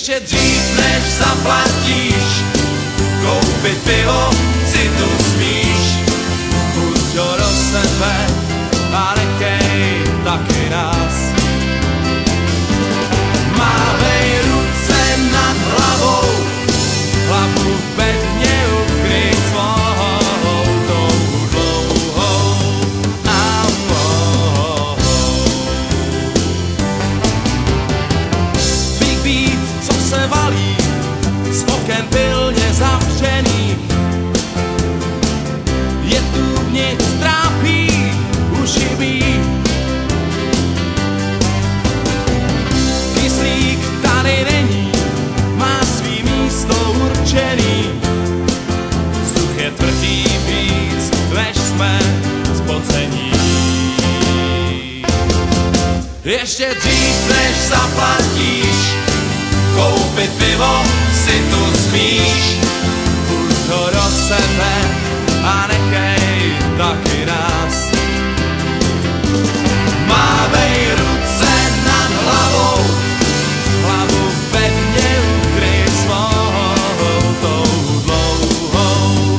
Ještě dřív než zaplatíš, koupit pivo si tu smíš. Pusť ho do sebe a nechej taky nás. Mávej ruce nad hlavou, hlavu v bedně ukryj svou tou dlouhou. Big beat, co se valí, s okem pilně zavřený, je tu vnitř trápí, už chybí. Kyslík tady není, má svý místo určený. Vzduch je tvrdý víc, než jsme spocení. Ještě dřív než zaplatíš, koupit pivo si tu smíš. Pusť ho do sebe a nechej taky nás. Mávej ruce nad hlavou, hlavu v bedně ukryj svou tou dlouhou.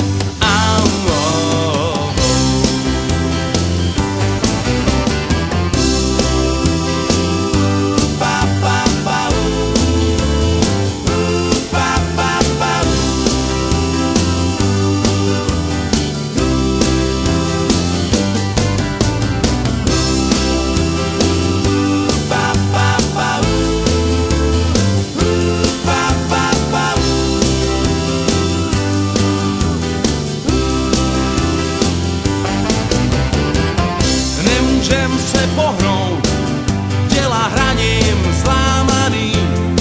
Nemůžem se pohnout, děla hraním zlámaným.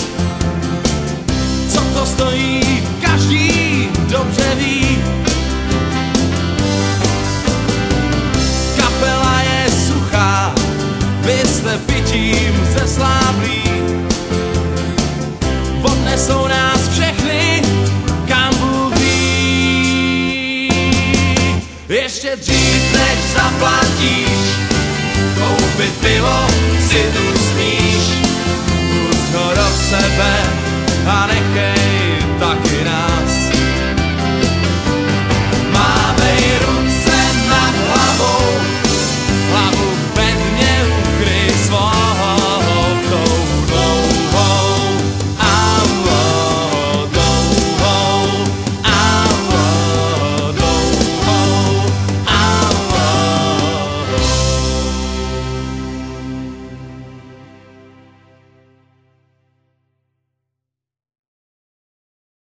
Co to stojí, každý dobře ví. Kapela je suchá, vy jste pitím zesláblí. Odnesou nás všechny, kam Bůh ví. Ještě dřív než zaplatíš, koupit pivo si tu